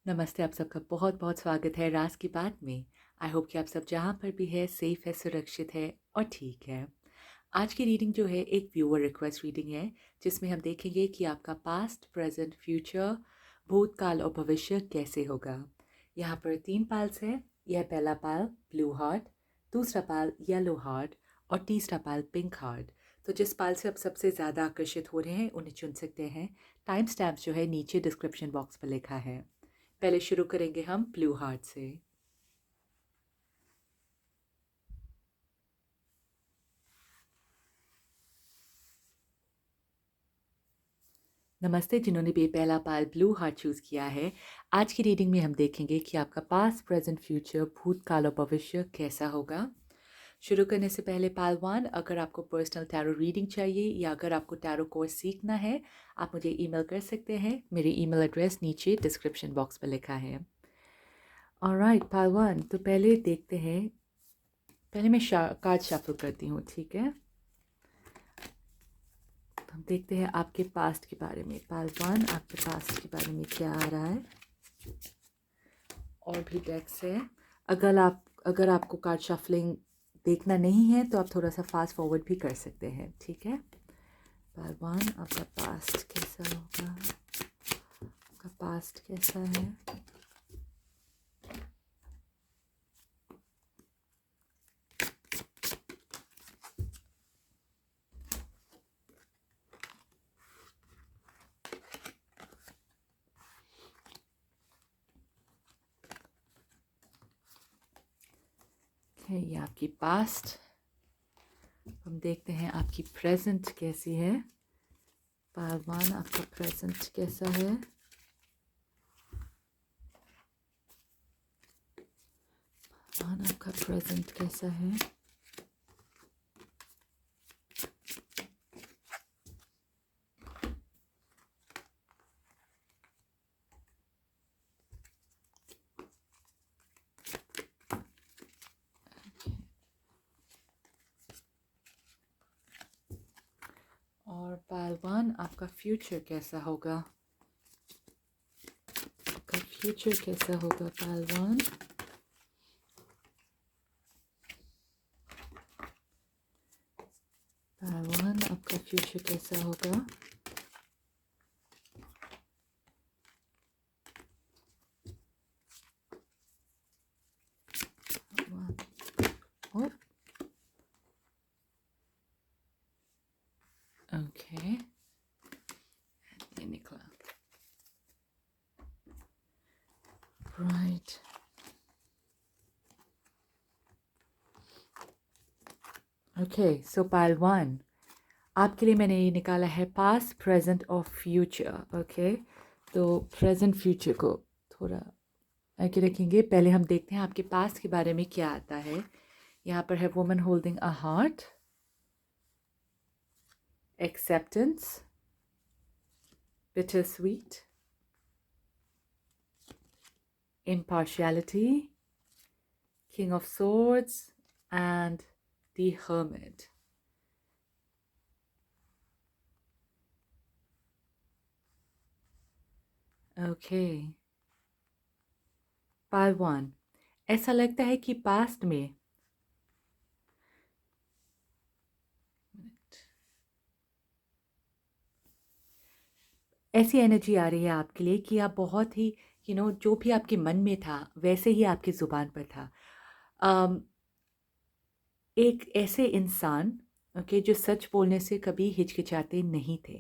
नमस्ते, आप सबका बहुत-बहुत स्वागत है राज़ की बात में। आई होप कि आप सब जहाँ पर भी है, सेफ़ है, सुरक्षित है और ठीक है। आज की रीडिंग जो है एक व्यूअर रिक्वेस्ट रीडिंग है, जिसमें हम देखेंगे कि आपका पास्ट, प्रेज़ेंट, फ्यूचर, भूतकाल और भविष्य कैसे होगा। यहाँ पर 3 पाल्स हैं। यह पहला पाल ब्लू हार्ट, दूसरा पाल येलो हार्ट और तीसरा पाल पिंक हार्ट। तो जिस पाल से आप सबसे ज़्यादा आकर्षित हो रहे हैं, उन्हें चुन सकते हैं। टाइम स्टैम्प्स जो है नीचे डिस्क्रिप्शन बॉक्स पर लिखा है। पहले शुरू करेंगे हम ब्लू हार्ट से। नमस्ते जिन्होंने भी पहला पाल ब्लू हार्ट चूज़ किया है। आज की रीडिंग में हम देखेंगे कि आपका पास्ट, प्रेज़ेंट, फ्यूचर, भूतकाल और भविष्य कैसा होगा। शुरू करने से पहले पाल 1, अगर आपको पर्सनल टैरो रीडिंग चाहिए या अगर आपको टैरो कोर्स सीखना है, आप मुझे ईमेल कर सकते हैं। मेरी ईमेल एड्रेस नीचे डिस्क्रिप्शन बॉक्स पर लिखा है। ऑलराइट, पाल 1 तो पहले देखते हैं। पहले मैं कार्ड शफल करती हूँ, ठीक है। हम देखते हैं आपके पास्ट के बारे में। पाल 1 आपके पास्ट के बारे में क्या आ रहा है। और भी डेक्स है। अगर आपको कार्ड शफलिंग देखना नहीं है तो आप थोड़ा सा फास्ट फॉरवर्ड भी कर सकते हैं, ठीक है। पाल 1 आपका पास्ट कैसा होगा, आपका पास्ट कैसा है। ये आपकी पास्ट। हम देखते हैं आपकी प्रेजेंट कैसी है। पाल 1 आपका प्रेजेंट कैसा है। आपका प्रेजेंट कैसा है। और पाल 1 आपका फ्यूचर कैसा होगा। आपका फ्यूचर कैसा होगा पाल 1। पाल 1 आपका फ्यूचर कैसा होगा। और ओके, ये निकला। Right, okay. सो पाल 1 आपके लिए मैंने ये निकाला है पास्ट, प्रेजेंट और फ्यूचर। ओके, तो प्रेजेंट फ्यूचर को थोड़ा आगे रखेंगे। पहले हम देखते हैं आपके पास्ट के बारे में क्या आता है। यहाँ पर है woman holding a heart, acceptance, bitter sweet, impartiality, King of Swords, and the Hermit. Okay. पाल 1 ऐसा लगता है कि पास्ट में ऐसी एनर्जी आ रही है आपके लिए कि आप बहुत ही जो भी आपके मन में था वैसे ही आपकी ज़ुबान पर था। अम, एक ऐसे इंसान ओके जो सच बोलने से कभी हिचकिचाते नहीं थे।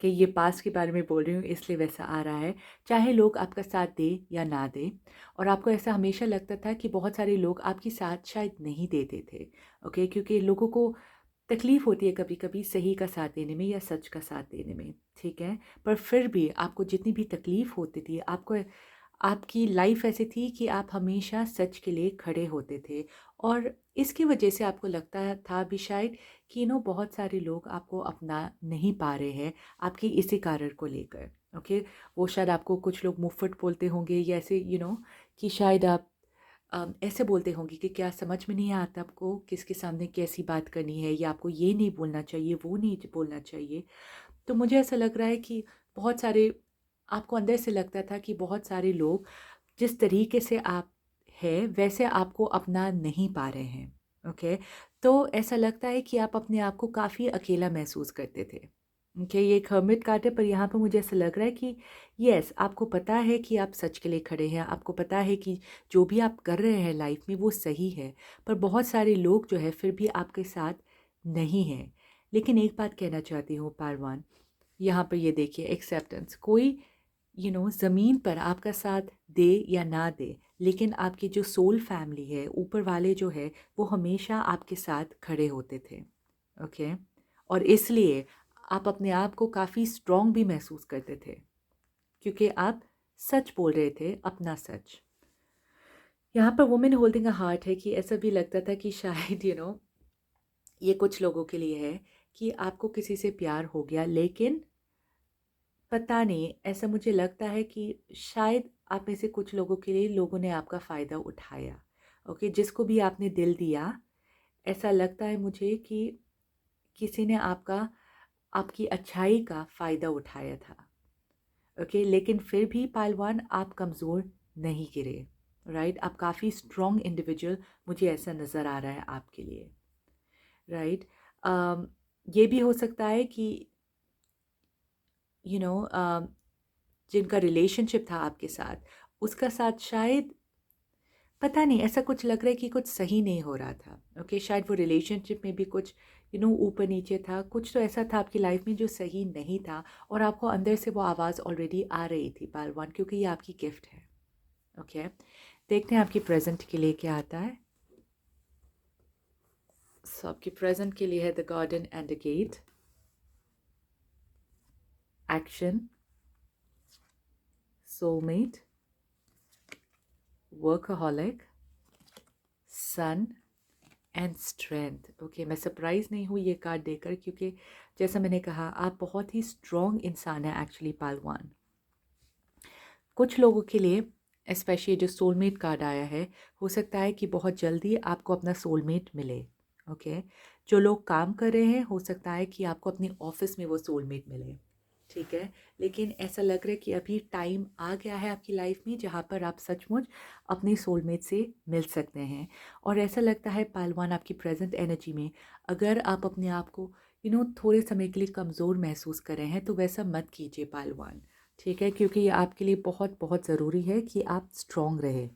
कि ये पास्ट के बारे में बोल रही हूँ इसलिए वैसा आ रहा है। चाहे लोग आपका साथ दे या ना दे, और आपको ऐसा हमेशा लगता था कि बहुत सारे लोग आपकी साथ शायद नहीं देते थे। ओके, क्योंकि लोगों को तकलीफ़ होती है कभी-कभी सही का साथ देने में या सच का साथ देने में, ठीक है? पर फिर भी आपको जितनी भी तकलीफ़ होती थी, आपको आपकी लाइफ़ ऐसी थी कि आप हमेशा सच के लिए खड़े होते थे, और इसकी वजह से आपको लगता था भी शायद कि बहुत सारे लोग आपको अपना नहीं पा रहे हैं, आपके इसी कारण को लेकर। ओके, वो शायद आपको कुछ लोग मुफ्त बोलते होंगे या ऐसे कि शायद आप ऐसे बोलते होंगे कि क्या समझ में नहीं आता आपको किसके सामने कैसी बात करनी है, या आपको ये नहीं बोलना चाहिए, वो नहीं बोलना चाहिए। तो मुझे ऐसा लग रहा है कि बहुत सारे आपको अंदर से लगता था कि बहुत सारे लोग जिस तरीके से आप है वैसे आपको अपना नहीं पा रहे हैं। ओके, तो ऐसा लगता है कि आप अपने आप को काफ़ी अकेला महसूस करते थे। ओके, ये एक हर्मिट कार्ड है, पर यहाँ पर मुझे ऐसा लग रहा है कि यस, आपको पता है कि आप सच के लिए खड़े हैं, आपको पता है कि जो भी आप कर रहे हैं लाइफ में वो सही है, पर बहुत सारे लोग जो है फिर भी आपके साथ नहीं हैं। लेकिन एक बात कहना चाहती हूँ पारवान, यहाँ पर ये देखिए एक्सेप्टेंस, कोई ज़मीन पर आपका साथ दे या ना दे, लेकिन आपकी जो सोल फैमिली है, ऊपर वाले जो है, वो हमेशा आपके साथ खड़े होते थे। ओके, और इसलिए आप अपने आप को काफ़ी स्ट्रॉन्ग भी महसूस करते थे, क्योंकि आप सच बोल रहे थे, अपना सच। यहाँ पर वुमेन होल्डिंग अ हार्ट है कि ऐसा भी लगता था कि शायद ये कुछ लोगों के लिए है कि आपको किसी से प्यार हो गया, लेकिन पता नहीं, ऐसा मुझे लगता है कि शायद आप में से कुछ लोगों के लिए लोगों ने आपका फ़ायदा उठाया। ओके, जिसको भी आपने दिल दिया, ऐसा लगता है मुझे कि किसी ने आपकी अच्छाई का फ़ायदा उठाया था। ओके, लेकिन फिर भी पहलवान आप कमज़ोर नहीं गिरे। राइट, आप काफ़ी स्ट्रॉन्ग इंडिविजुअल मुझे ऐसा नज़र आ रहा है आपके लिए। राइट, ये भी हो सकता है कि यू नो जिनका रिलेशनशिप था आपके साथ, उसका साथ शायद पता नहीं, ऐसा कुछ लग रहा है कि कुछ सही नहीं हो रहा था। ओके, शायद वो रिलेशनशिप में भी कुछ ऊपर नीचे था, कुछ तो ऐसा था आपकी लाइफ में जो सही नहीं था, और आपको अंदर से वो आवाज़ ऑलरेडी आ रही थी पालवान, क्योंकि ये आपकी गिफ्ट है। ओके, देखते हैं आपकी प्रेजेंट के लिए क्या आता है। सो आपकी प्रेजेंट के लिए है the garden and the gate, action, soulmate, workaholic, sun and strength. Okay, मैं सरप्राइज़ नहीं हूँ ये कार्ड देकर, क्योंकि जैसा मैंने कहा आप बहुत ही स्ट्रॉन्ग इंसान हैं एक्चुअली पालवान। कुछ लोगों के लिए स्पेशली जो सोलमेट कार्ड आया है, हो सकता है कि बहुत जल्दी आपको अपना सोलमेट मिले। ओके, जो लोग काम कर रहे हैं, हो सकता है कि आपको अपने ऑफिस में वो सोलमेट मिले। ठीक है, लेकिन ऐसा लग रहा है कि अभी टाइम आ गया है आपकी लाइफ में जहाँ पर आप सचमुच अपने सोलमेट से मिल सकते हैं। और ऐसा लगता है पहलवान आपकी प्रेजेंट एनर्जी में, अगर आप अपने आप को थोड़े समय के लिए कमज़ोर महसूस कर रहे हैं, तो वैसा मत कीजिए पहलवान। ठीक है, क्योंकि ये आपके लिए बहुत बहुत ज़रूरी है कि आप स्ट्रॉन्ग रहे।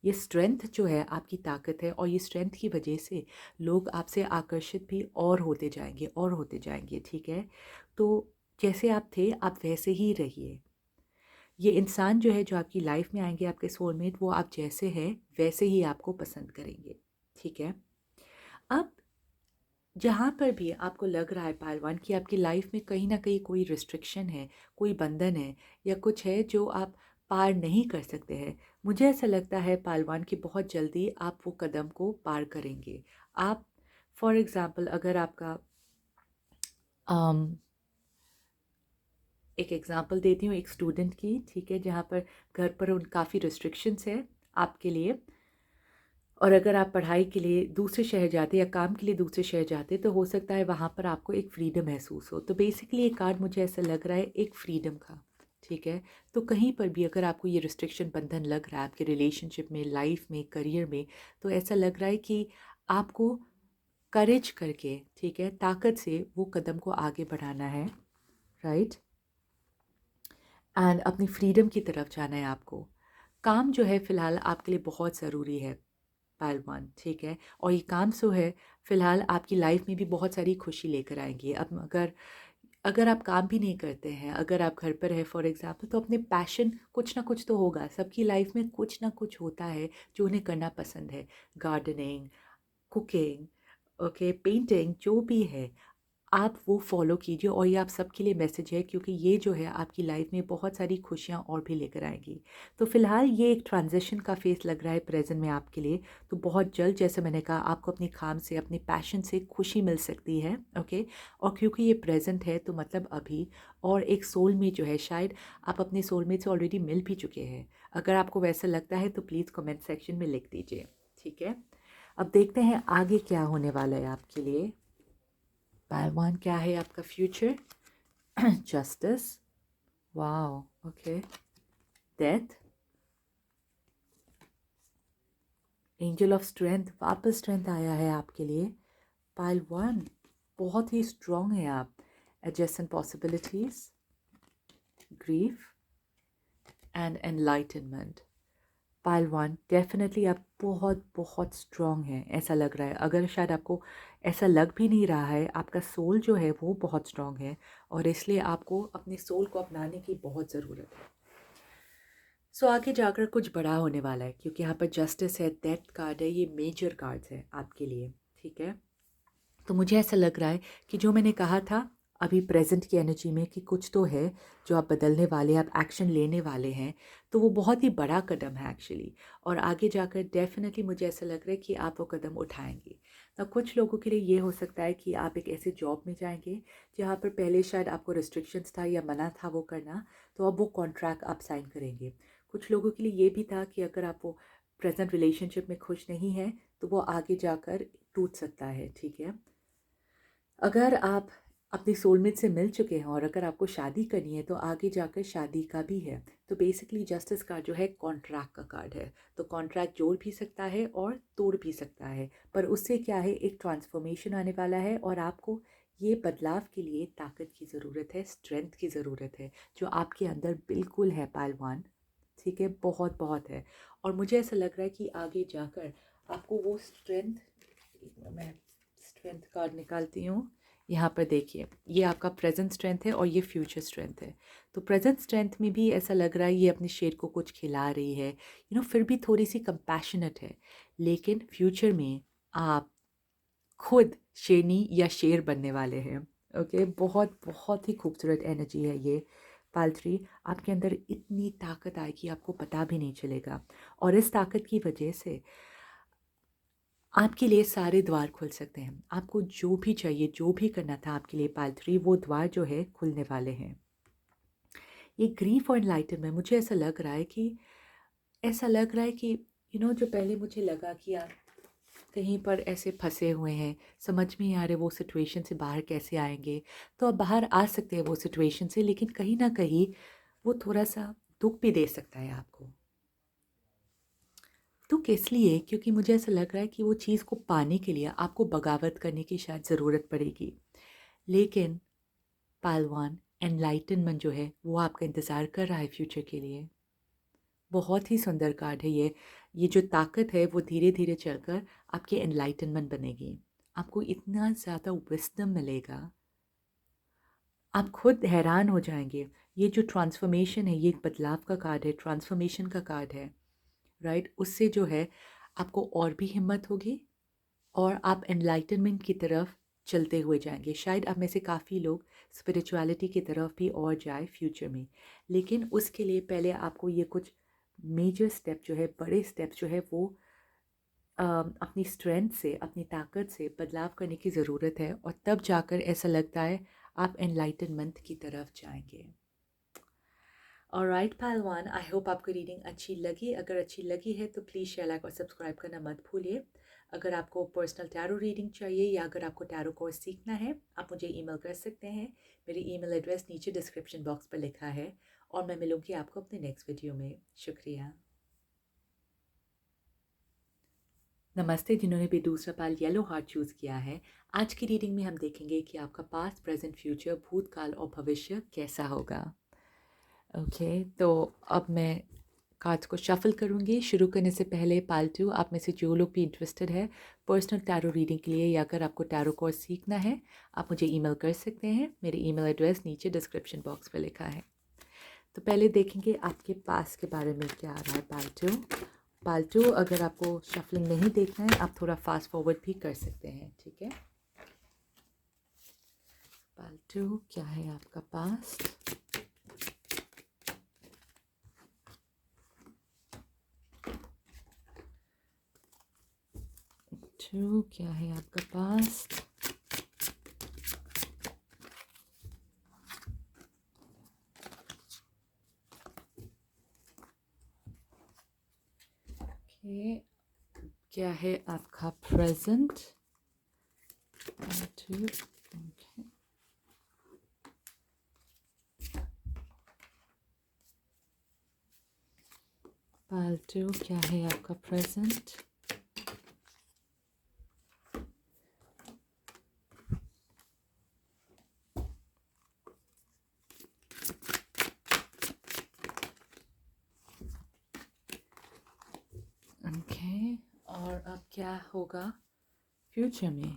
ये स्ट्रेंथ जो है आपकी ताकत है, और ये स्ट्रेंथ की वजह से लोग आपसे आकर्षित भी और होते जाएंगे और होते जाएंगे। ठीक है, तो जैसे आप थे आप वैसे ही रहिए। ये इंसान जो है, जो आपकी लाइफ में आएंगे, आपके सोलमेट, वो आप जैसे हैं वैसे ही आपको पसंद करेंगे। ठीक है, अब जहाँ पर भी आपको लग रहा है पहलवान कि आपकी लाइफ में कहीं ना कहीं कोई रिस्ट्रिक्शन है, कोई बंधन है, या कुछ है जो आप पार नहीं कर सकते हैं, मुझे ऐसा लगता है पहलवान कि बहुत जल्दी आप वो कदम को पार करेंगे। आप फॉर एग्ज़ाम्पल, अगर आपका एक एग्ज़ाम्पल देती हूँ एक स्टूडेंट की, ठीक है, जहाँ पर घर पर उन काफ़ी रिस्ट्रिक्शंस है आपके लिए, और अगर आप पढ़ाई के लिए दूसरे शहर जाते या काम के लिए दूसरे शहर जाते, तो हो सकता है वहाँ पर आपको एक फ्रीडम महसूस हो। तो बेसिकली ये कार्ड मुझे ऐसा लग रहा है एक फ्रीडम का। ठीक है, तो कहीं पर भी अगर आपको ये रिस्ट्रिक्शन बंधन लग रहा है आपके रिलेशनशिप में, लाइफ में, करियर में, तो ऐसा लग रहा है कि आपको करेज करके, ठीक है, ताकत से वो कदम को आगे बढ़ाना है। राइट, एंड अपनी फ्रीडम की तरफ जाना है आपको। काम जो है फ़िलहाल आपके लिए बहुत ज़रूरी है पहलवान। ठीक है, और ये काम जो है फ़िलहाल आपकी लाइफ में भी बहुत सारी खुशी लेकर आएंगे। अब अगर अगर आप काम भी नहीं करते हैं, अगर आप घर पर है फॉर एग्ज़ाम्पल, तो अपने पैशन कुछ ना कुछ तो होगा। सबकी लाइफ में कुछ ना कुछ होता है जो उन्हें करना पसंद है। गार्डनिंग, कुकिंग, ओके, पेंटिंग, जो भी है आप वो फॉलो कीजिए, और ये आप सबके लिए मैसेज है, क्योंकि ये जो है आपकी लाइफ में बहुत सारी खुशियाँ और भी लेकर आएगी। तो फ़िलहाल ये एक ट्रांजिशन का फेस लग रहा है प्रेजेंट में आपके लिए। तो बहुत जल्द, जैसे मैंने कहा, आपको अपने काम से, अपने पैशन से खुशी मिल सकती है। ओके, और क्योंकि ये प्रेजेंट है तो मतलब अभी, और एक सोलमेट जो है, शायद आप अपने सोलमेट से ऑलरेडी मिल भी चुके हैं। अगर आपको वैसा लगता है तो प्लीज़ कमेंट सेक्शन में लिख दीजिए। ठीक है, अब देखते हैं आगे क्या होने वाला है आपके लिए। पहलवान, क्या है आपका future? Justice, wow, okay, death, angel of strength, वापस स्ट्रेंथ आया है आपके लिए। पाइल 1, बहुत ही स्ट्रॉन्ग है आप। Adjacent possibilities, grief and enlightenment. Pile 1, definitely आप बहुत बहुत स्ट्रॉन्ग हैं ऐसा लग रहा है। अगर शायद आपको ऐसा लग भी नहीं रहा है, आपका सोल जो है वो बहुत स्ट्रॉन्ग है और इसलिए आपको अपने सोल को अपनाने की बहुत ज़रूरत है। सो आगे जाकर कुछ बड़ा होने वाला है, क्योंकि यहाँ पर जस्टिस है, डेथ कार्ड है, ये मेजर कार्ड्स है आपके लिए, ठीक है। तो मुझे ऐसा लग रहा है कि जो मैंने कहा था अभी प्रेजेंट की एनर्जी में कि कुछ तो है जो आप बदलने वाले हैं, आप एक्शन लेने वाले हैं, तो वो बहुत ही बड़ा कदम है एक्चुअली। और आगे जाकर डेफिनेटली मुझे ऐसा लग रहा है कि आप वो कदम उठाएंगे। तो कुछ लोगों के लिए ये हो सकता है कि आप एक ऐसे जॉब में जाएंगे जहाँ पर पहले शायद आपको रिस्ट्रिक्शंस था या मना था वो करना, तो अब वो कॉन्ट्रैक्ट आप साइन करेंगे। कुछ लोगों के लिए ये भी था कि अगर आप वो प्रेजेंट रिलेशनशिप में खुश नहीं हैं तो वो आगे जाकर टूट सकता है, ठीक है। अगर आप अपनी सोलमेट से मिल चुके हैं और अगर आपको शादी करनी है तो आगे जाकर शादी का भी है। तो बेसिकली जस्टिस कार्ड जो है कॉन्ट्रैक्ट का कार्ड है। तो कॉन्ट्रैक्ट जोड़ भी सकता है और तोड़ भी सकता है, पर उससे क्या है, एक ट्रांसफॉर्मेशन आने वाला है और आपको ये बदलाव के लिए ताकत की ज़रूरत है, स्ट्रेंथ की ज़रूरत है, जो आपके अंदर बिल्कुल है पहलवान, ठीक है, बहुत बहुत है। और मुझे ऐसा लग रहा है कि आगे जाकर आपको वो स्ट्रेंथ, मैं स्ट्रेंथ कार्ड निकालती हूँ। यहाँ पर देखिए, ये आपका प्रेजेंट स्ट्रेंथ है और ये फ्यूचर स्ट्रेंथ है। तो प्रेजेंट स्ट्रेंथ में भी ऐसा लग रहा है ये अपने शेर को कुछ खिला रही है, फिर भी थोड़ी सी कंपैशनेट है। लेकिन फ्यूचर में आप खुद शेरनी या शेर बनने वाले हैं। ओके, बहुत बहुत ही खूबसूरत एनर्जी है ये पालत्री। आपके अंदर इतनी ताकत आएगी आपको पता भी नहीं चलेगा, और इस ताकत की वजह से आपके लिए सारे द्वार खुल सकते हैं। आपको जो भी चाहिए, जो भी करना था आपके लिए पालत्री, वो द्वार जो है खुलने वाले हैं। ये ग्रीफ और एनलाइटनमेंट, मुझे ऐसा लग रहा है कि जो पहले मुझे लगा कि आप कहीं पर ऐसे फंसे हुए हैं, समझ में नहीं आ रहे वो सिचुएशन से बाहर कैसे आएंगे, तो आप बाहर आ सकते हैं वो सिचुएशन से, लेकिन कहीं ना कहीं वो थोड़ा सा दुख भी दे सकता है आपको। दुख इसलिए क्योंकि मुझे ऐसा लग रहा है कि वो चीज़ को पाने के लिए आपको बगावत करने की शायद ज़रूरत पड़ेगी। लेकिन पहलवान, एनलाइटनमेंट जो है वो आपका इंतज़ार कर रहा है फ्यूचर के लिए। बहुत ही सुंदर कार्ड है ये जो ताकत है वो धीरे धीरे चलकर आपकी एनलाइटनमेंट बनेगी। आपको इतना ज़्यादा विस्डम मिलेगा, आप खुद हैरान हो जाएंगे। ये जो ट्रांसफॉर्मेशन है, ये एक बदलाव का कार्ड है, ट्रांसफॉर्मेशन का कार्ड है, राइट। उससे जो है आपको और भी हिम्मत होगी और आप एनलाइटनमेंट की तरफ चलते हुए जाएंगे। शायद आप में से काफ़ी लोग स्पिरिचुअलिटी की तरफ भी और जाए फ्यूचर में, लेकिन उसके लिए पहले आपको ये कुछ मेजर स्टेप जो है, बड़े स्टेप जो है वो अपनी स्ट्रेंथ से, अपनी ताकत से बदलाव करने की ज़रूरत है, और तब जाकर ऐसा लगता है आप एनलाइटनमेंट की तरफ जाएंगे। ऑलराइट पहलवान, आई होप आपको रीडिंग अच्छी लगी। अगर अच्छी लगी है तो प्लीज़ शेयर, लाइक और सब्सक्राइब करना मत भूलिए। अगर आपको पर्सनल टैरो रीडिंग चाहिए या अगर आपको टैरो कोर्स सीखना है, आप मुझे ईमेल कर सकते हैं। मेरी ईमेल एड्रेस नीचे डिस्क्रिप्शन बॉक्स पर लिखा है, और मैं मिलूँगी आपको अपने नेक्स्ट वीडियो में। शुक्रिया। नमस्ते जिन्होंने भी दूसरा पाल येलो हार्ट चूज़ किया है। आज की रीडिंग में हम देखेंगे कि आपका पास्ट, प्रेजेंट, फ्यूचर, भूतकाल और भविष्य कैसा होगा। ओके, तो अब मैं कार्ड्स को शफल करूँगी। शुरू करने से पहले पालतू, आप में से जो लोग भी इंटरेस्टेड है पर्सनल टैरो रीडिंग के लिए या अगर आपको टैरो कोर्स सीखना है, आप मुझे ईमेल कर सकते हैं। मेरी ईमेल एड्रेस नीचे डिस्क्रिप्शन बॉक्स पर लिखा है। तो पहले देखेंगे आपके पास के बारे में क्या आ रहा है पालतू। पालतू, अगर आपको शफलिंग नहीं देखना है आप थोड़ा फास्ट फॉरवर्ड भी कर सकते हैं, ठीक है। पालतू, क्या है आपका पास्ट? क्या है आपका पास्ट? ओके, क्या है आपका प्रेजेंट? ओके, पालतू क्या है आपका प्रेजेंट? ओके, और अब क्या होगा फ्यूचर में?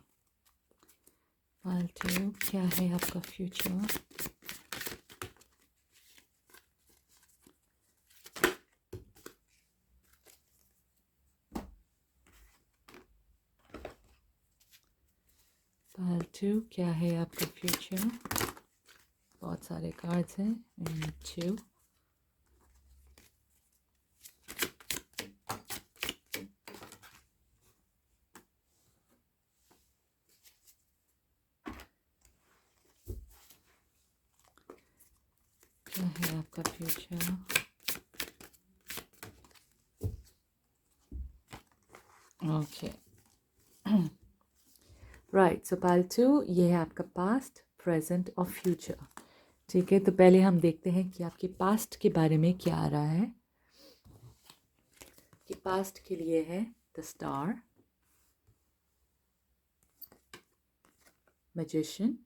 पालतू क्या है आपका फ्यूचर? पालतू क्या है आपका फ्यूचर? बहुत सारे कार्ड्स हैं। टू क्या है आपका फ्यूचर? Okay, right. सो पालतू ये है आपका पास्ट, प्रेजेंट और फ्यूचर। ठीक है, तो पहले हम देखते हैं कि आपके पास्ट के बारे में क्या आ रहा है। कि पास्ट के लिए है the star, magician,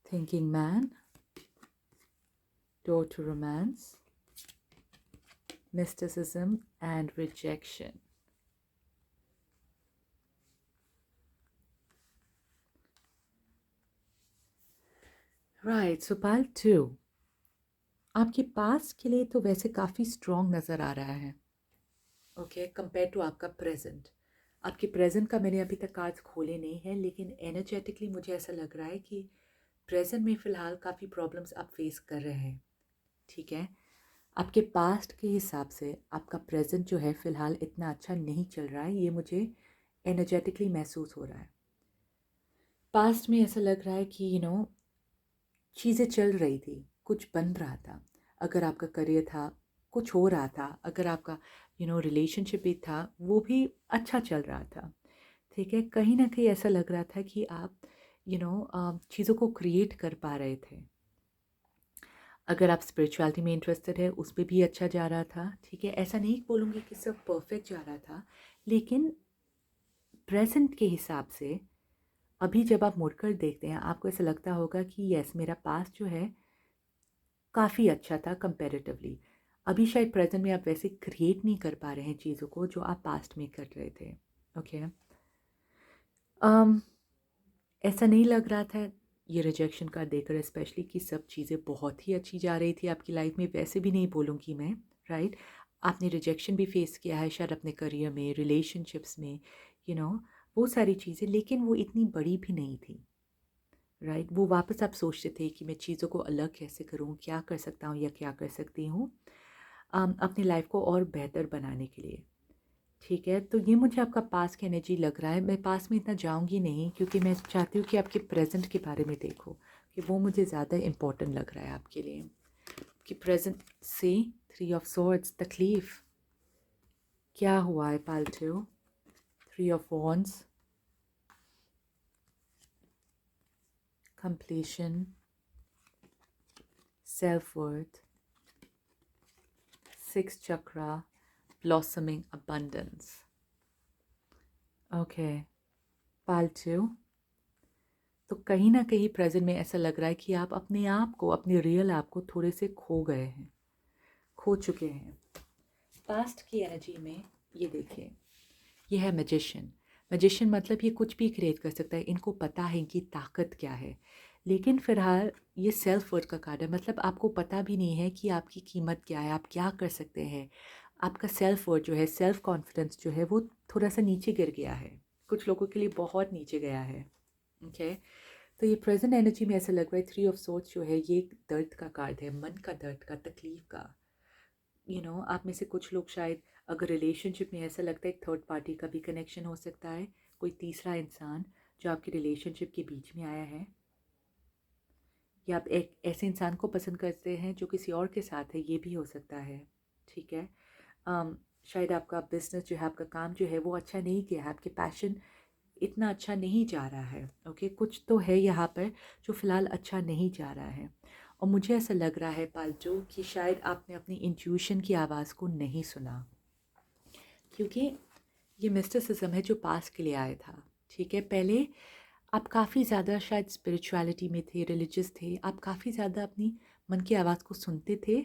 thinking man, door to romance, mysticism and rejection. Right, so pile 2 आपके पास के लिए तो वैसे काफ़ी स्ट्रॉन्ग नज़र आ रहा है, ओके, कंपेयर टू आपका प्रेजेंट। आपके प्रेजेंट का मैंने अभी तक कार्ड्स खोले नहीं हैं, लेकिन एनर्जेटिकली मुझे ऐसा लग रहा है कि प्रेजेंट में फ़िलहाल काफ़ी प्रॉब्लम्स आप फेस कर रहे हैं। ठीक है, आपके पास्ट के हिसाब से आपका प्रेजेंट जो है फ़िलहाल इतना अच्छा नहीं चल रहा है, ये मुझे एनर्जेटिकली महसूस हो रहा है। पास्ट में ऐसा लग रहा है कि चीज़ें चल रही थी, कुछ बन रहा था। अगर आपका करियर था, कुछ हो रहा था। अगर आपका रिलेशनशिप भी था, वो भी अच्छा चल रहा था। ठीक है, कहीं ना कहीं ऐसा लग रहा था कि आप चीज़ों को क्रिएट कर पा रहे थे। अगर आप स्पिरिचुअलिटी में इंटरेस्टेड है, उस पर भी अच्छा जा रहा था। ठीक है, ऐसा नहीं बोलूँगी कि सब परफेक्ट जा रहा था, लेकिन प्रेजेंट के हिसाब से अभी जब आप मुड़कर देखते हैं, आपको ऐसा लगता होगा कि यस, मेरा पास्ट जो है काफ़ी अच्छा था कंपैरेटिवली। अभी शायद प्रेजेंट में आप वैसे क्रिएट नहीं कर पा रहे हैं चीज़ों को जो आप पास्ट में कर रहे थे। ओके, ऐसा नहीं लग रहा था ये रिजेक्शन का देकर स्पेशली कि सब चीज़ें बहुत ही अच्छी जा रही थी आपकी लाइफ में। वैसे भी नहीं बोलूँगी मैं, राइट। आपने रिजेक्शन भी फेस किया है शायद अपने करियर में, रिलेशनशिप्स में, वो सारी चीज़ें, लेकिन वो इतनी बड़ी भी नहीं थी, राइट। वो वापस आप सोचते थे कि मैं चीज़ों को अलग कैसे करूँ, क्या कर सकता हूँ या क्या कर सकती हूँ अपनी लाइफ को और बेहतर बनाने के लिए। ठीक है, तो ये मुझे आपका पास की एनर्जी लग रहा है। मैं पास में इतना जाऊँगी नहीं, क्योंकि मैं चाहती हूँ कि आपके प्रेजेंट के बारे में देखो, कि वो मुझे ज़्यादा इम्पोर्टेंट लग रहा है आपके लिए। कि प्रेजेंट से 3 ऑफ सॉर्ड्स, तकलीफ क्या हुआ है पालतू, 3 of wands, completion, self-worth, 6th chakra, blossoming abundance. Okay, पालतू तो कहीं ना कहीं प्रेजेंट में ऐसा लग रहा है कि आप अपने आप को, अपने रियल आप को थोड़े से खो गए हैं, खो चुके हैं। पास्ट की एनर्जी में ये देखिए, ये है मैजिशियन। मैजिशियन मतलब ये कुछ भी क्रिएट कर सकता है, इनको पता है इनकी ताकत क्या है। लेकिन फिलहाल ये सेल्फ वर्थ का कार्ड है, मतलब आपको पता भी नहीं है कि आपकी कीमत क्या है, आप क्या कर सकते हैं। आपका सेल्फ वर्थ जो है, सेल्फ कॉन्फिडेंस जो है, वो थोड़ा सा नीचे गिर गया है, कुछ लोगों के लिए बहुत नीचे गया है। ओके, तो ये प्रेजेंट एनर्जी में ऐसा लग रहा है 3 ऑफ सोर्ड्स जो है, ये एक दर्द का कार्ड है, मन का दर्द का, तकलीफ का। आप में से कुछ लोग शायद, अगर रिलेशनशिप में ऐसा लगता है एक थर्ड पार्टी का भी कनेक्शन हो सकता है, कोई तीसरा इंसान जो आपकी रिलेशनशिप के बीच में आया है, या आप एक ऐसे इंसान को पसंद करते हैं जो किसी और के साथ है, ये भी हो सकता है। ठीक है, शायद आपका बिजनेस जो है, आपका काम जो है, वो अच्छा नहीं किया है, आपके पैशन इतना अच्छा नहीं जा रहा है। ओके, कुछ तो है यहाँ पर जो फ़िलहाल अच्छा नहीं जा रहा है। और मुझे ऐसा लग रहा है पालतू कि शायद आपने अपनी इंट्यूशन की आवाज़ को नहीं सुना, क्योंकि ये मिस्टिसिज्म है जो पास के लिए आया था। ठीक है, पहले आप काफ़ी ज़्यादा शायद स्पिरिचुअलिटी में थे, रिलीजियस थे, आप काफ़ी ज़्यादा अपनी मन की आवाज़ को सुनते थे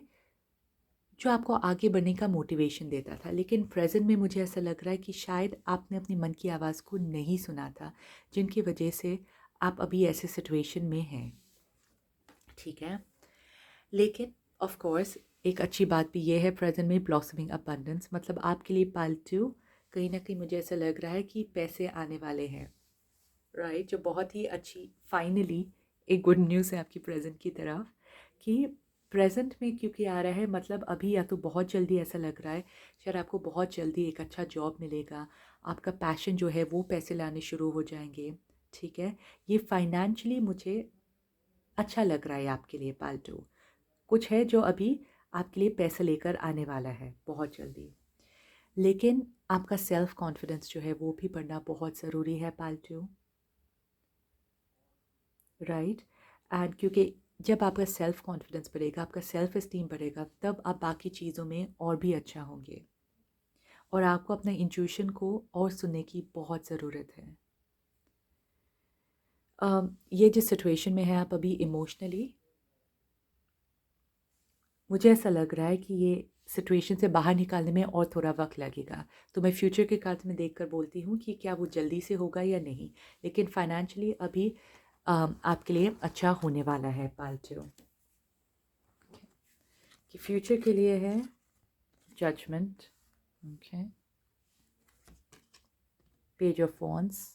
जो आपको आगे बढ़ने का मोटिवेशन देता था। लेकिन प्रेजेंट में मुझे ऐसा लग रहा है कि शायद आपने अपनी मन की आवाज़ को नहीं सुना था, जिनकी वजह से आप अभी ऐसे सिचुएशन में हैं। ठीक है, लेकिन ऑफ कोर्स एक अच्छी बात भी ये है प्रेजेंट में ब्लॉसमिंग अबंडेंस, मतलब आपके लिए पालतू कहीं ना कहीं मुझे ऐसा लग रहा है कि पैसे आने वाले हैं, राइट, जो बहुत ही अच्छी फाइनली एक गुड न्यूज़ है आपकी प्रेजेंट की तरफ कि प्रेजेंट में क्योंकि आ रहा है, मतलब अभी या तो बहुत जल्दी ऐसा लग रहा है शायद आपको बहुत जल्दी एक अच्छा जॉब मिलेगा, आपका पैशन जो है वो पैसे लाने शुरू हो जाएंगे। ठीक है, ये फाइनेंशियली मुझे अच्छा लग रहा है आपके लिए पालतू, कुछ है जो अभी आपके लिए पैसे लेकर आने वाला है बहुत जल्दी। लेकिन आपका सेल्फ कॉन्फिडेंस जो है वो भी बढ़ना बहुत ज़रूरी है पालतू, राइट। एंड क्योंकि जब आपका सेल्फ कॉन्फिडेंस बढ़ेगा, आपका सेल्फ इस्टीम बढ़ेगा, तब आप बाकी चीज़ों में और भी अच्छा होंगे। और आपको अपने इंट्यूशन को और सुनने की बहुत ज़रूरत है। ये जिस सिचुएशन में है आप अभी इमोशनली, मुझे ऐसा लग रहा है कि ये सिचुएशन से बाहर निकालने में और थोड़ा वक्त लगेगा। तो मैं फ्यूचर के कार्ड्स में देखकर बोलती हूँ कि क्या वो जल्दी से होगा या नहीं, लेकिन फाइनेंशियली अभी आपके लिए अच्छा होने वाला है पालतू। कि फ्यूचर के लिए है judgement, okay, page of wands,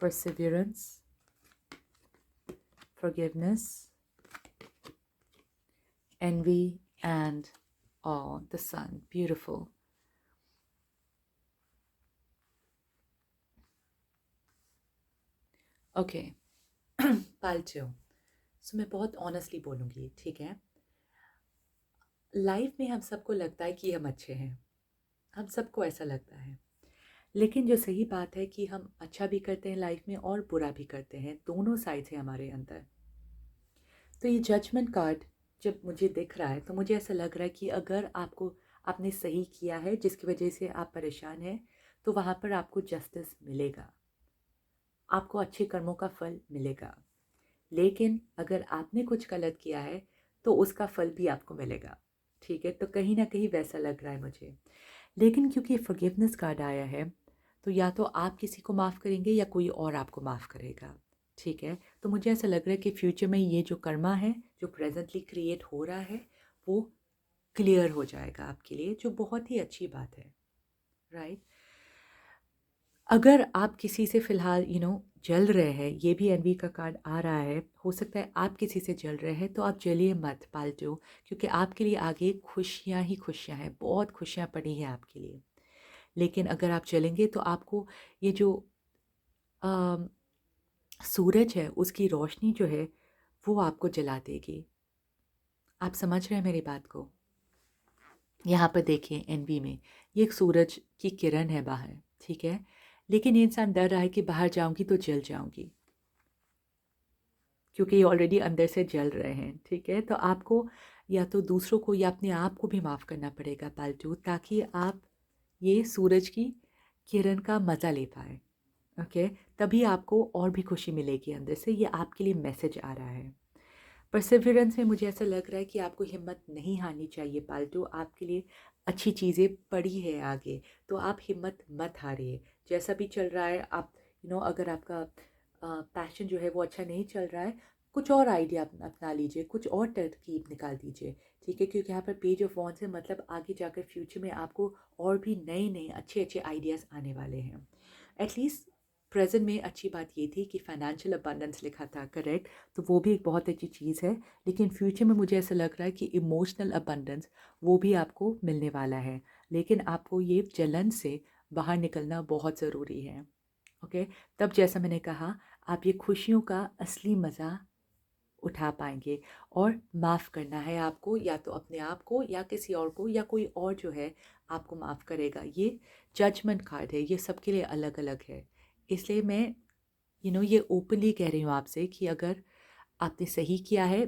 perseverance, forgiveness, envy, and awe, the sun. Beautiful. Okay पालतू, सो मैं बहुत ऑनेस्टली बोलूँगी, ठीक है। लाइफ में हम सबको लगता है कि हम अच्छे हैं, हम सबको ऐसा लगता है, लेकिन जो सही बात है कि हम अच्छा भी करते हैं लाइफ में और बुरा भी करते हैं, दोनों साइड्स हैं हमारे अंदर। तो ये जजमेंट कार्ड जब मुझे दिख रहा है तो मुझे ऐसा लग रहा है कि अगर आपने सही किया है जिसकी वजह से आप परेशान हैं, तो वहाँ पर आपको जस्टिस मिलेगा, आपको अच्छे कर्मों का फल मिलेगा। लेकिन अगर आपने कुछ गलत किया है तो उसका फल भी आपको मिलेगा। ठीक है, तो कहीं ना कहीं वैसा लग रहा है मुझे। लेकिन क्योंकि फॉरगिवनेस कार्ड आया है, तो या तो आप किसी को माफ़ करेंगे या कोई और आपको माफ़ करेगा। ठीक है, तो मुझे ऐसा लग रहा है कि फ्यूचर में ये जो कर्मा है जो प्रेजेंटली क्रिएट हो रहा है वो क्लियर हो जाएगा आपके लिए, जो बहुत ही अच्छी बात है, राइट। अगर आप किसी से फ़िलहाल जल रहे हैं, ये भी एनवी का कार्ड आ रहा है, हो सकता है आप किसी से जल रहे हैं, तो आप जलिए मत पालतू, क्योंकि आपके लिए आगे खुशियाँ ही खुशियाँ हैं, बहुत खुशियाँ पड़ी हैं आपके लिए। लेकिन अगर आप चलेंगे तो आपको ये जो अम, सूरज है उसकी रोशनी जो है वो आपको जला देगी। आप समझ रहे हैं मेरी बात को? यहाँ पर देखिए एनवी में ये एक सूरज की किरण है बाहर, ठीक है, लेकिन ये इंसान डर रहा है कि बाहर जाऊंगी तो जल जाऊंगी, क्योंकि ये ऑलरेडी अंदर से जल रहे हैं। ठीक है, तो आपको या तो दूसरों को या अपने आप को भी माफ़ करना पड़ेगा पालतू, ताकि आप ये सूरज की किरण का मज़ा ले पाए। ओके, तभी आपको और भी खुशी मिलेगी अंदर से, ये आपके लिए मैसेज आ रहा है। परसिवियरेंस में मुझे ऐसा लग रहा है कि आपको हिम्मत नहीं हारनी चाहिए पालतू, आपके लिए अच्छी चीज़ें पड़ी है आगे, तो आप हिम्मत मत हारिए। जैसा भी चल रहा है आप अगर आपका पैशन जो है वो अच्छा नहीं चल रहा है, कुछ और आइडिया अपना लीजिए, कुछ और तरकीब निकाल दीजिए। ठीक है, क्योंकि यहाँ पर पेज ऑफ वॉन्ड्स है, मतलब आगे जाकर फ्यूचर में आपको और भी नए नए अच्छे अच्छे आइडियाज़ आने वाले हैं। एटलीस्ट प्रेजेंट में अच्छी बात ये थी कि फाइनेंशियल अबंडेंस लिखा था, करेक्ट, तो वो भी एक बहुत अच्छी चीज़ है। लेकिन फ्यूचर में मुझे ऐसा लग रहा है कि इमोशनल अबंडेंस वो भी आपको मिलने वाला है, लेकिन आपको ये जलन से बाहर निकलना बहुत ज़रूरी है। ओके, तब जैसा मैंने कहा आप ये खुशियों का असली मज़ा उठा पाएंगे। और माफ़ करना है आपको, या तो अपने आप को या किसी और को, या कोई और जो है आपको माफ़ करेगा। ये जजमेंट कार्ड है, ये सबके लिए अलग अलग है, इसलिए मैं ये ओपनली कह रही हूँ आपसे कि अगर आपने सही किया है,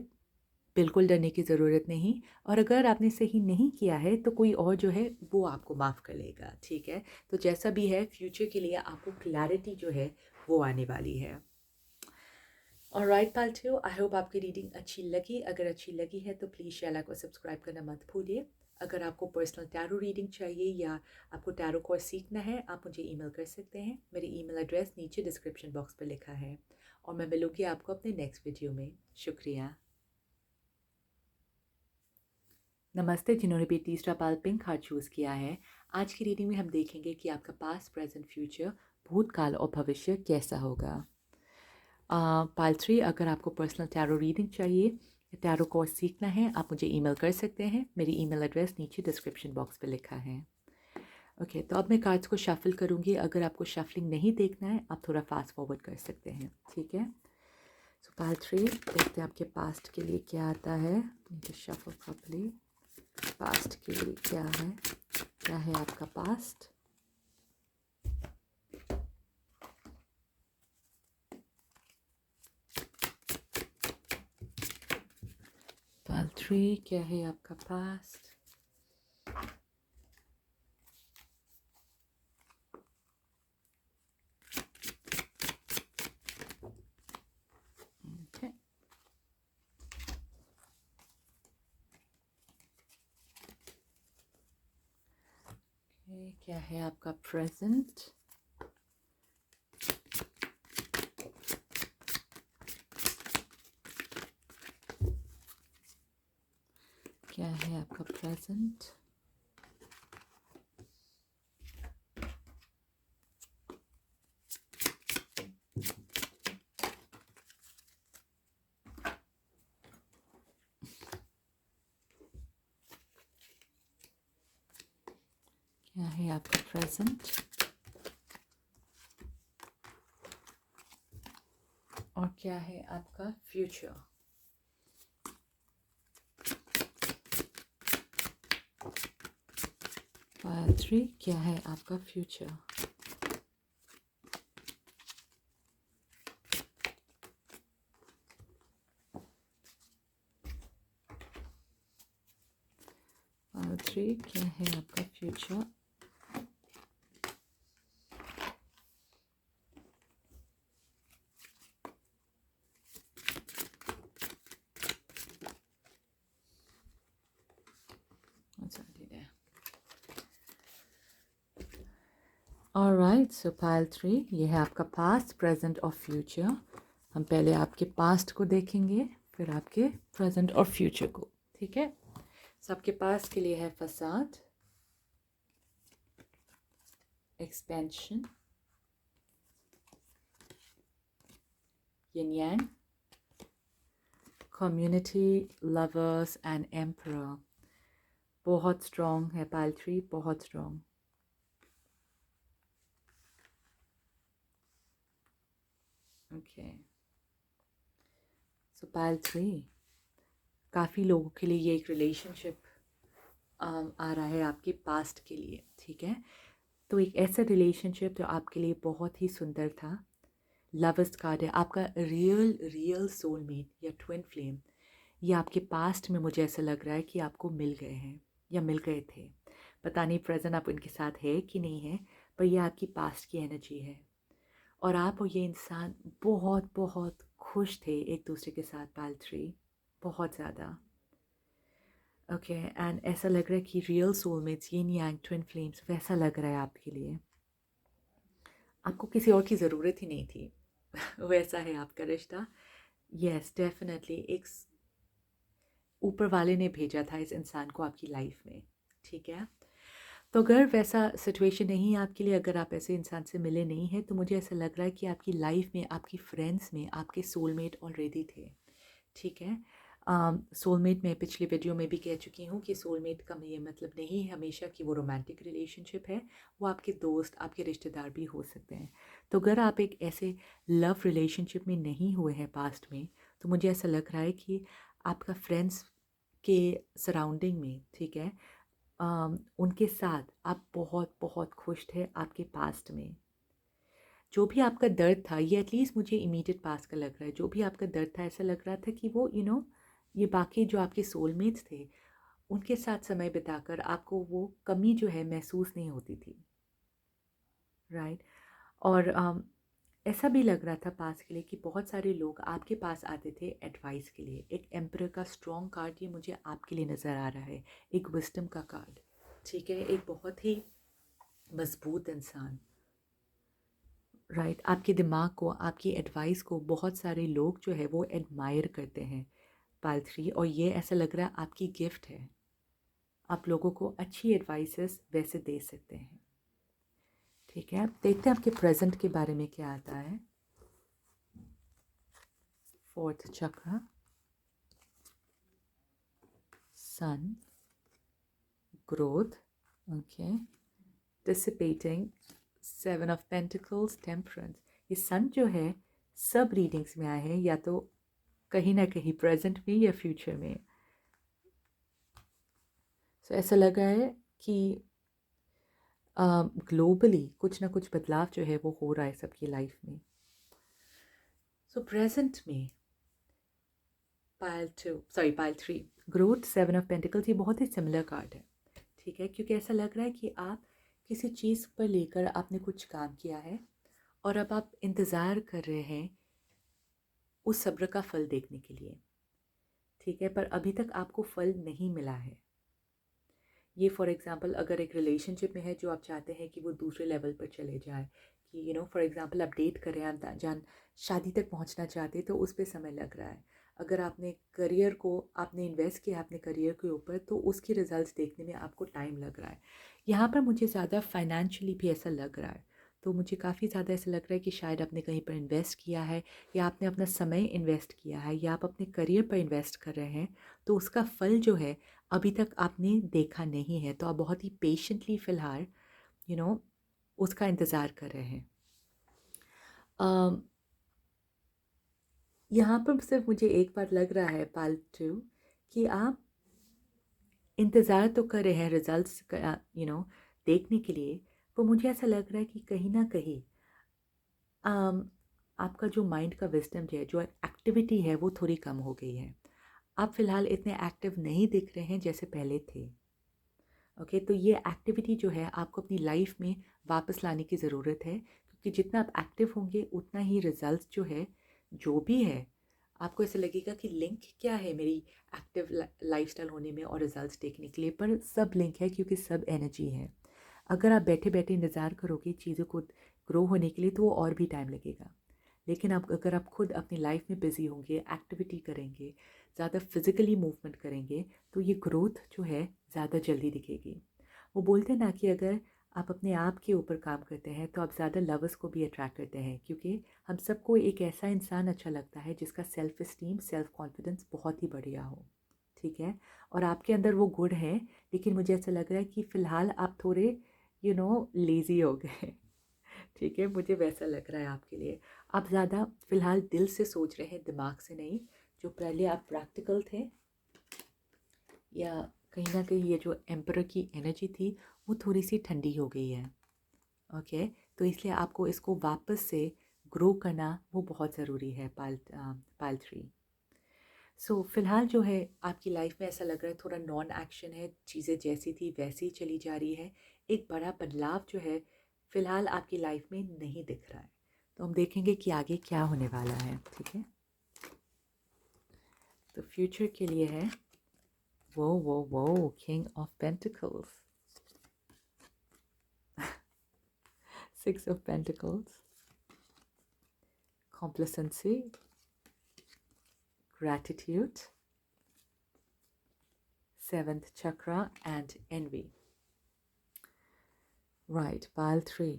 बिल्कुल डरने की ज़रूरत नहीं, और अगर आपने सही नहीं किया है तो कोई और जो है वो आपको माफ़ कर लेगा, ठीक है? तो जैसा भी है, फ्यूचर के लिए आपको क्लैरिटी जो है वो आने वाली है। ऑलराइट पाल्टियो, आई होप आपकी रीडिंग अच्छी लगी। अगर अच्छी लगी है तो प्लीज़ शेयर, लाइक और सब्सक्राइब करना मत भूलिए। अगर आपको पर्सनल टैरो रीडिंग चाहिए या आपको टैरो कोर्स सीखना है, आप मुझे ईमेल कर सकते हैं। मेरी ईमेल एड्रेस नीचे डिस्क्रिप्शन बॉक्स पर लिखा है, और मैं मिलूँगी आपको अपने नेक्स्ट वीडियो में। शुक्रिया। नमस्ते जिन्होंने भी तीसरा पाल पिंक हार्ट चूज़ किया है। आज की रीडिंग में हम देखेंगे कि आपका पास्ट, प्रेजेंट, फ्यूचर, भूतकाल और भविष्य कैसा होगा। पाल 3, अगर आपको पर्सनल टैरो रीडिंग चाहिए, टैरो कोर्स सीखना है, आप मुझे ईमेल कर सकते हैं। मेरी ईमेल एड्रेस नीचे डिस्क्रिप्शन बॉक्स पे लिखा है। ओके, तो अब मैं कार्ड्स को शफल करूँगी। अगर आपको शफलिंग नहीं देखना है, आप थोड़ा फास्ट फॉरवर्ड कर सकते हैं, ठीक है? सो पाल 3, देखते हैं आपके पास्ट के लिए क्या आता है। Shuffle properly. पास्ट के लिए क्या है आपका पास्ट। पाल 3, क्या है आपका पास्ट। Okay. क्या है आपका प्रेजेंट। क्या है आपका प्रेजेंट। क्या है आपका प्रेजेंट और क्या है आपका फ्यूचर। पाइल 3, क्या है आपका फ्यूचर। पाइल 3, क्या है आपका फ्यूचर। ऑलराइट, सो पाइल 3, ये है आपका पास्ट, प्रेजेंट और फ्यूचर। हम पहले आपके पास्ट को देखेंगे, फिर आपके प्रेजेंट और फ्यूचर को, ठीक है? सो आपके पास्ट के लिए है फसाद, expansion, yin Yang, community, lovers and emperor. बहुत स्ट्रॉन्ग है पाइल 3, बहुत स्ट्रॉन्ग। ओके, सो पाइल 3, काफ़ी लोगों के लिए ये एक रिलेशनशिप आ रहा है आपके पास्ट के लिए, ठीक है? तो एक ऐसा रिलेशनशिप जो आपके लिए बहुत ही सुंदर था। लवर्स कार्ड है, आपका रियल सोलमेट या ट्विन फ्लेम। ये आपके पास्ट में मुझे ऐसा लग रहा है कि आपको मिल गए हैं या मिल गए थे। पता नहीं प्रेजेंट आप उनके साथ है कि नहीं है, पर ये आपकी पास्ट की एनर्जी है। और आप और ये इंसान बहुत बहुत खुश थे एक दूसरे के साथ पाइल 3, बहुत ज़्यादा। ओके, एंड ऐसा लग रहा है कि रियल सोलमेट्स, यिन यांग, ट्विन फ्लेम्स, वैसा लग रहा है आपके लिए। आपको किसी और की ज़रूरत ही नहीं थी। वैसा है आपका रिश्ता। यस, डेफिनेटली एक ऊपर वाले ने भेजा था इस इंसान को आपकी लाइफ में, ठीक है? तो अगर वैसा सिचुएशन नहीं है आपके लिए, अगर आप ऐसे इंसान से मिले नहीं हैं, तो मुझे ऐसा लग रहा है कि आपकी लाइफ में, आपकी फ्रेंड्स में आपके सोलमेट ऑलरेडी थे, ठीक है? सोलमेट मैं पिछले वीडियो में भी कह चुकी हूँ कि सोलमेट का ये मतलब नहीं है हमेशा कि वो रोमांटिक रिलेशनशिप है। वो आपके दोस्त, आपके रिश्तेदार भी हो सकते हैं। तो अगर आप एक ऐसे लव रिलेशनशिप में नहीं हुए हैं पास्ट में, तो मुझे ऐसा लग रहा है कि आपका फ्रेंड्स के सराउंडिंग में, ठीक है, उनके साथ आप बहुत बहुत खुश थे आपके पास्ट में। जो भी आपका दर्द था, ये एटलीस्ट मुझे इमीडिएट पास का लग रहा है, जो भी आपका दर्द था ऐसा लग रहा था कि वो ये बाकी जो आपके सोलमेट्स थे उनके साथ समय बिताकर आपको वो कमी जो है महसूस नहीं होती थी, राइट। और ऐसा भी लग रहा था पास के लिए कि बहुत सारे लोग आपके पास आते थे एडवाइस के लिए। एक एम्परर का स्ट्रॉन्ग कार्ड ये मुझे आपके लिए नज़र आ रहा है, एक विजडम का कार्ड, ठीक है, एक बहुत ही मजबूत इंसान, राइट। आपके दिमाग को, आपकी एडवाइस को बहुत सारे लोग जो है वो एडमायर करते हैं पाल 3, और ये ऐसा लग रहा है आपकी गिफ्ट है। आप लोगों को अच्छी एडवाइसेस वैसे दे सकते हैं, ठीक है। देखते हैं आपके प्रेजेंट के बारे में क्या आता है। Fourth chakra, sun, growth, okay, dissipating, seven of pentacles, temperance. ये सन जो है सब रीडिंग्स में आए हैं, या तो कहीं ना कहीं प्रेजेंट में या फ्यूचर में। सो ऐसा लग रहा है कि ग्लोबली कुछ ना कुछ बदलाव जो है वो हो रहा है सबकी लाइफ में। सो प्रेजेंट में pile 3, growth, seven of pentacles, ये बहुत ही सिमिलर कार्ड है, ठीक है, क्योंकि ऐसा लग रहा है कि आप किसी चीज़ पर लेकर आपने कुछ काम किया है और अब आप इंतज़ार कर रहे हैं उस सब्र का फल देखने के लिए, ठीक है, पर अभी तक आपको फल नहीं मिला है। ये फॉर एग्ज़ाम्पल अगर एक रिलेशनशिप में है जो आप चाहते हैं कि वो दूसरे लेवल पर चले जाए, कि फॉर एग्ज़ाम्पल आप डेट कर रहे हैं, आप जान शादी तक पहुंचना चाहते हैं, तो उस पर समय लग रहा है। अगर आपने करियर को आपने इन्वेस्ट किया अपने करियर के ऊपर, तो उसके रिजल्ट्स देखने में आपको टाइम लग रहा है। यहाँ पर मुझे ज़्यादा फाइनेंशियली भी ऐसा लग रहा है, तो मुझे काफ़ी ज़्यादा ऐसा लग रहा है कि शायद आपने कहीं पर इन्वेस्ट किया है, या आपने अपना समय इन्वेस्ट किया है, या आप अपने करियर पर इन्वेस्ट कर रहे हैं, तो उसका फल जो है अभी तक आपने देखा नहीं है। तो आप बहुत ही पेशेंटली फ़िलहाल उसका इंतज़ार कर रहे हैं। यहाँ पर सिर्फ मुझे एक बार लग रहा है पालतू कि आप इंतज़ार तो कर रहे हैं रिजल्ट्स का देखने के लिए, पर मुझे ऐसा लग रहा है कि कहीं ना कहीं आपका जो माइंड का विजडम जो एक्टिविटी है वो थोड़ी कम हो गई है। आप फ़िलहाल इतने एक्टिव नहीं दिख रहे हैं जैसे पहले थे, ओके। तो ये एक्टिविटी जो है आपको अपनी लाइफ में वापस लाने की ज़रूरत है, क्योंकि जितना आप एक्टिव होंगे उतना ही रिजल्ट्स जो है, जो भी है, आपको ऐसा लगेगा कि लिंक क्या है मेरी एक्टिव लाइफस्टाइल होने में और रिजल्ट्स देखने के लिए, पर सब लिंक है क्योंकि सब एनर्जी है। अगर आप बैठे बैठे इंतज़ार करोगे चीज़ों को ग्रो होने के लिए तो वो और भी टाइम लगेगा। लेकिन आप अगर आप खुद अपनी लाइफ में बिज़ी होंगे, एक्टिविटी करेंगे, ज़्यादा फिज़िकली मूवमेंट करेंगे, तो ये ग्रोथ जो है ज़्यादा जल्दी दिखेगी। वो बोलते हैं ना कि अगर आप अपने आप के ऊपर काम करते हैं तो आप ज़्यादा लवर्स को भी अट्रैक्ट करते हैं, क्योंकि हम सबको एक ऐसा इंसान अच्छा लगता है जिसका सेल्फ इस्टीम, सेल्फ कॉन्फिडेंस बहुत ही बढ़िया हो, ठीक है। और आपके अंदर वो गुण है, लेकिन मुझे ऐसा लग रहा है कि फ़िलहाल आप थोड़े लेज़ी हो गए, ठीक है, मुझे वैसा लग रहा है आपके लिए। आप ज़्यादा फ़िलहाल दिल से सोच रहे हैं, दिमाग से नहीं। जो पहले आप प्रैक्टिकल थे, या कहीं ना कहीं ये जो एम्परर की एनर्जी थी वो थोड़ी सी ठंडी हो गई है, ओके। तो इसलिए आपको इसको वापस से ग्रो करना वो बहुत ज़रूरी है पाल 3। सो फ़िलहाल जो है आपकी लाइफ में ऐसा लग रहा है थोड़ा नॉन एक्शन है, चीज़ें जैसी थी वैसी ही चली जा रही है। एक बड़ा बदलाव जो है फ़िलहाल आपकी लाइफ में नहीं दिख रहा है। तो हम देखेंगे कि आगे क्या होने वाला है, ठीक है। तो फ्यूचर के लिए है वो king of pentacles, 6 of Pentacles, complacency, gratitude, 7th chakra and envy. Right, pile 3.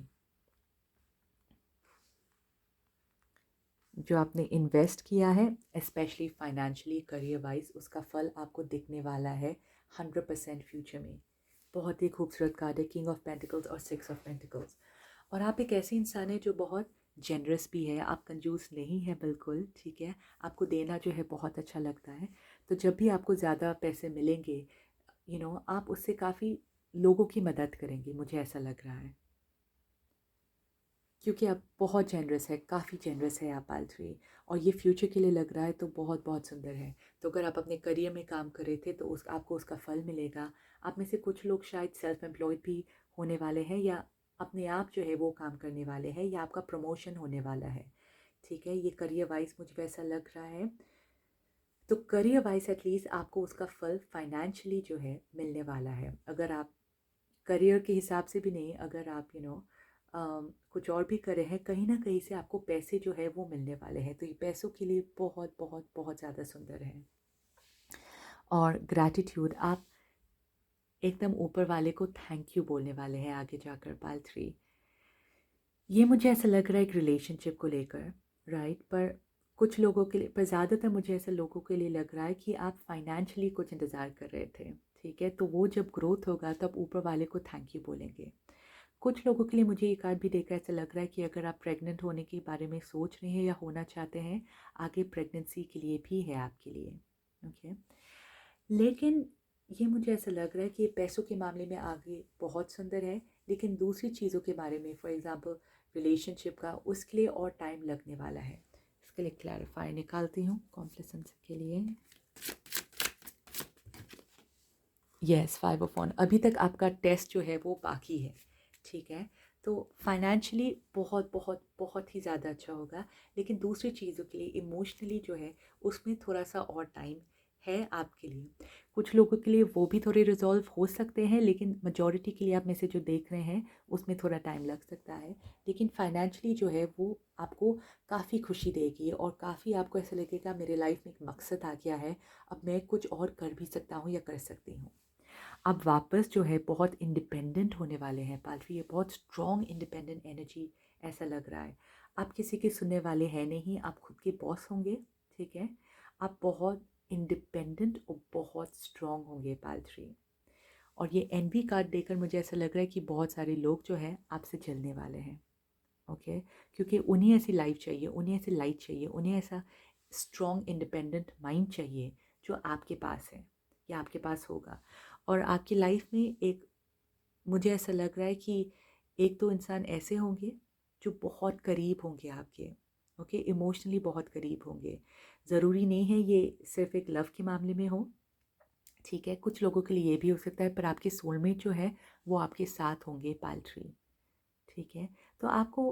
जो आपने इन्वेस्ट किया है स्पेशली फाइनेंशियली, करियर वाइज, उसका फल आपको दिखने वाला है 100% फ्यूचर में। बहुत ही खूबसूरत कार्ड है किंग ऑफ पेंटिकल्स और 6 ऑफ पेंटिकल्स। और आप एक ऐसे इंसान है जो बहुत जेनरस भी है, आप कंजूस नहीं है बिल्कुल, ठीक है। आपको देना जो है बहुत अच्छा लगता है। तो जब भी आपको ज़्यादा पैसे मिलेंगे आप उससे काफ़ी लोगों की मदद करेंगे, मुझे ऐसा लग रहा है, क्योंकि आप बहुत जेनरस है, काफ़ी जेनरस है आप पाल थ्री, और ये फ्यूचर के लिए लग रहा है तो बहुत बहुत सुंदर है। तो अगर आप अपने करियर में काम कर रहे थे तो उस आपको उसका फल मिलेगा। आप में से कुछ लोग शायद सेल्फ एम्प्लॉयड भी होने वाले हैं, या अपने आप जो है वो काम करने वाले हैं, या आपका प्रमोशन होने वाला है। ठीक है, ये करियर वाइज मुझे वैसा लग रहा है। तो करियर वाइज एटलीस्ट आपको उसका फल फाइनेंशियली जो है मिलने वाला है। अगर आप करियर के हिसाब से भी नहीं, अगर आप कुछ और भी कर रहे हैं, कहीं ना कहीं से आपको पैसे जो है वो मिलने वाले हैं। तो ये पैसों के लिए बहुत बहुत बहुत ज़्यादा सुंदर है। और ग्रैटिट्यूड, आप एकदम ऊपर वाले को थैंक यू बोलने वाले हैं आगे जाकर पाल थ्री। ये मुझे ऐसा लग रहा है एक रिलेशनशिप को लेकर, राइट। पर कुछ लोगों के लिए, पर ज़्यादातर मुझे ऐसा लोगों के लिए लग रहा है कि आप फाइनेंशियली कुछ इंतज़ार कर रहे थे। ठीक है, तो वो जब ग्रोथ होगा तब ऊपर वाले को थैंक यू बोलेंगे। कुछ लोगों के लिए मुझे ये कार्ड भी देखकर ऐसा लग रहा है कि अगर आप प्रेग्नेंट होने के बारे में सोच रहे हैं या होना चाहते हैं, आगे प्रेगनेंसी के लिए भी है आपके लिए। ओके, लेकिन ये मुझे ऐसा लग रहा है कि ये पैसों के मामले में आगे बहुत सुंदर है, लेकिन दूसरी चीज़ों के बारे में, फॉर एग्ज़ाम्पल रिलेशनशिप का, उसके लिए और टाइम लगने वाला है। इसके लिए क्लैरिफाई निकालती हूँ कॉम्प्लेसेंस के लिए। यस, 5 ऑफ वन, अभी तक आपका टेस्ट जो है वो बाकी है। ठीक है, तो फाइनेंशियली बहुत बहुत बहुत ही ज़्यादा अच्छा होगा, लेकिन दूसरी चीज़ों के लिए इमोशनली जो है उसमें थोड़ा सा और टाइम है आपके लिए। कुछ लोगों के लिए वो भी थोड़े रिजॉल्व हो सकते हैं, लेकिन मेजॉरिटी के लिए आप में से जो देख रहे हैं उसमें थोड़ा टाइम लग सकता है। लेकिन फाइनेंशियली जो है वो आपको काफ़ी खुशी देगी, और काफ़ी आपको ऐसा लगेगा मेरे लाइफ में एक मकसद आ गया है, अब मैं कुछ और कर भी सकता हूँ या कर सकती हूँ। आप वापस जो है बहुत इंडिपेंडेंट होने वाले हैं पालतू, ये बहुत स्ट्रॉन्ग इंडिपेंडेंट एनर्जी ऐसा लग रहा है। आप किसी के सुनने वाले हैं नहीं, आप खुद के बॉस होंगे। ठीक है, आप बहुत इंडिपेंडेंट और बहुत स्ट्रॉन्ग होंगे पालतू। और ये एनवी कार्ड देकर मुझे ऐसा लग रहा है कि बहुत सारे लोग जो है आपसे चलने वाले हैं। ओके, क्योंकि उन्हें ऐसी लाइफ चाहिए, उन्हें ऐसी लाइट चाहिए, उन्हें ऐसा स्ट्रॉन्ग इंडिपेंडेंट माइंड चाहिए जो आपके पास है या आपके पास होगा। और आपकी लाइफ में एक, मुझे ऐसा लग रहा है कि एक दो इंसान ऐसे होंगे जो बहुत करीब होंगे आपके। ओके, इमोशनली बहुत करीब होंगे। ज़रूरी नहीं है ये सिर्फ एक लव के मामले में हो। ठीक है, कुछ लोगों के लिए ये भी हो सकता है, पर आपके सोलमेट जो है वो आपके साथ होंगे पालट्री। ठीक है, तो आपको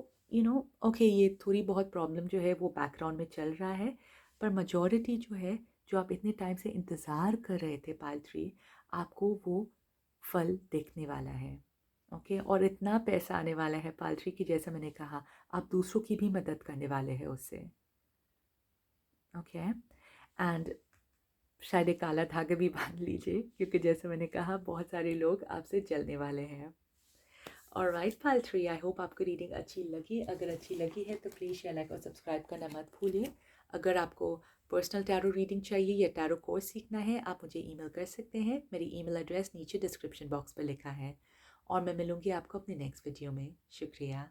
ओके, ये थोड़ी बहुत प्रॉब्लम जो है वो बैकग्राउंड में चल रहा है, पर मेजॉरिटी जो है, जो आप इतने टाइम से इंतज़ार कर रहे थे पालतू, आपको वो फल देखने वाला है। ओके, और इतना पैसा आने वाला है पालतू कि जैसा मैंने कहा, आप दूसरों की भी मदद करने वाले हैं उससे। ओके, एंड शायद एक काला धागा भी बांध लीजिए, क्योंकि जैसे मैंने कहा बहुत सारे लोग आपसे जलने वाले हैं। ऑलराइट पालट्री, आई होप आपको रीडिंग अच्छी लगी। अगर अच्छी लगी है तो प्लीज़ शेयर, लाइक और सब्सक्राइब करना मत भूलिए। अगर आपको पर्सनल टैरो रीडिंग चाहिए या टैरो कोर्स सीखना है, आप मुझे ईमेल कर सकते हैं। मेरी ईमेल एड्रेस नीचे डिस्क्रिप्शन बॉक्स पर लिखा है। और मैं मिलूँगी आपको अपने नेक्स्ट वीडियो में। शुक्रिया।